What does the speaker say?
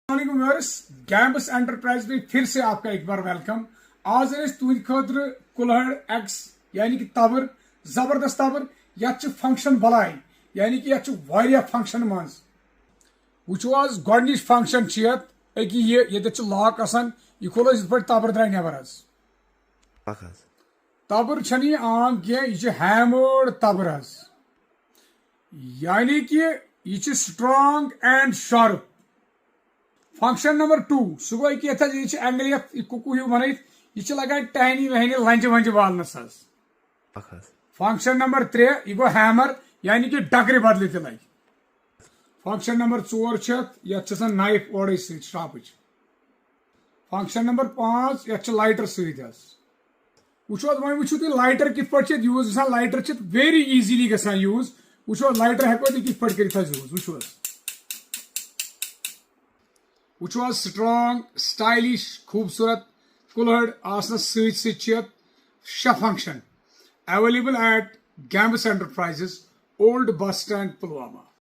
Viewers गैम्बस enterprise में फिर से आपका एक बार वेलकम। आज तुंद खतर कुल्हड़ एक्स यानी कि तबर जबरदस्त तबर ये फंक्शन बलाय यानी कि ये फंक्शन मज वो आज गोडनिच फंक्शन ये लॉक आसान यह खोलो इत पे तबर द्राय नबर तबर छे आम कह यह हैमर्ड तबर यानी कि यह strong and sharp. Function number 2 सह गो यह एंगल ये कुकू हिव बन यह लगान टहनी वहनी लंज वंज वालनस। फंक्शन नंबर 3 यह गो हैमर यानी कि डगर बदल त लगे। फंक्शन नंबर 4 ये नाइफ ओडे स्टाप। फंक्शन नंबर 5 ये लाइटर सत वो तुम लाइटर कित पे यूज ग लाइटर वेरी इजीली ग यूज वो लाइटर हेको कित पे कर यूज वो स्ट्रांग स्टाइलिश खूबसूरत कुल्हड़ आसनस सत फंक्शन अवेलेबल एट गैम्बस enterprises old bus stand Pulwama.